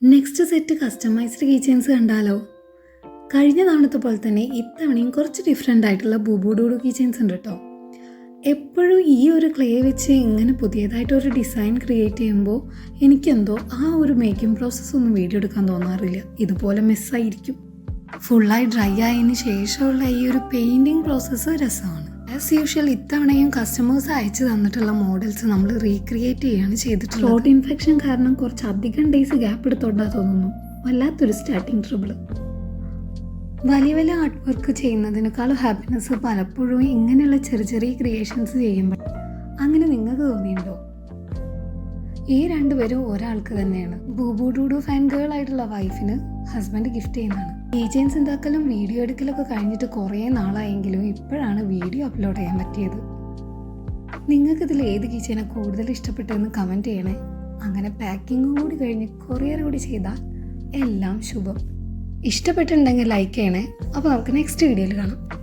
Next set customised key chains കണ്ടാലോ? കഴിഞ്ഞ തവണത്തെ പോലെ തന്നെ ഇത്തവണയും കുറച്ച് ഡിഫറെൻ്റ് ആയിട്ടുള്ള ബൂബു ഡൂഡു കീ ചെയിൻസ് ഉണ്ട് കേട്ടോ. എപ്പോഴും ഈ ഒരു ക്ലേ വെച്ച് ഇങ്ങനെ പുതിയതായിട്ടൊരു ഡിസൈൻ ക്രിയേറ്റ് ചെയ്യുമ്പോൾ എനിക്കെന്തോ ആ ഒരു മേക്കിംഗ് പ്രോസസ്സ് ഒന്നും വീഡിയോ എടുക്കാൻ തോന്നാറില്ല. ഇതുപോലെ മിസ്സായിരിക്കും. ഫുള്ളായി ഡ്രൈ ആയതിന് ശേഷമുള്ള ഈ ഒരു പെയിൻറ്റിങ് പ്രോസസ്സ് രസമാണ്. ആസ് യൂഷ്വൽ ഇത്തവണയും കസ്റ്റമേഴ്സ് അയച്ചു തന്നിട്ടുള്ള മോഡൽസ് നമ്മൾ റീക്രിയേറ്റ് ചെയ്യുകയാണ് ചെയ്തിട്ടുള്ളത്. ത്രോട്ട് ഇൻഫെക്ഷൻ കാരണം കുറച്ച് അധികം ഡേയ്സ് ഗ്യാപ്പ് എടുത്തോണ്ടാ തോന്നുന്നു. വല്ലാത്തൊരു സ്റ്റാർട്ടിങ് ട്രബിൾ. വലിയ വലിയ ആർട്ട് വർക്ക് ചെയ്യുന്നതിനേക്കാളും ഹാപ്പിനെസ് പലപ്പോഴും ഇങ്ങനെയുള്ള ചെറിയ ചെറിയ ക്രിയേഷൻസ് ചെയ്യുമ്പോൾ. അങ്ങനെ നിങ്ങൾക്ക് തോന്നിയിട്ടുണ്ടോ? ഈ രണ്ടുപേരും ഒരാൾക്ക് തന്നെയാണ്. ബൂബു ഡൂഡു ഫാൻ ഗേൾ ആയിട്ടുള്ള വൈഫിന് ഹസ്ബൻഡ് ഗിഫ്റ്റ് ചെയ്യുന്നതാണ്. കീ ചെയിൻസ് ഉണ്ടാക്കലും വീഡിയോ എടുക്കലൊക്കെ കഴിഞ്ഞിട്ട് കുറേ നാളായെങ്കിലും ഇപ്പോഴാണ് വീഡിയോ അപ്ലോഡ് ചെയ്യാൻ പറ്റിയത്. നിങ്ങൾക്കിതിൽ ഏത് കീ ചെയിനാണ് കൂടുതൽ ഇഷ്ടപ്പെട്ടതെന്ന് കമൻറ്റ് ചെയ്യണേ. അങ്ങനെ പാക്കിങ്ങും കൂടി കഴിഞ്ഞ് കൊറിയർ കൂടി ചെയ്താൽ എല്ലാം ശുഭം. ഇഷ്ടപ്പെട്ടിട്ടുണ്ടെങ്കിൽ ലൈക്ക് ചെയ്യണേ. അപ്പോൾ നമുക്ക് നെക്സ്റ്റ് വീഡിയോയിൽ കാണാം.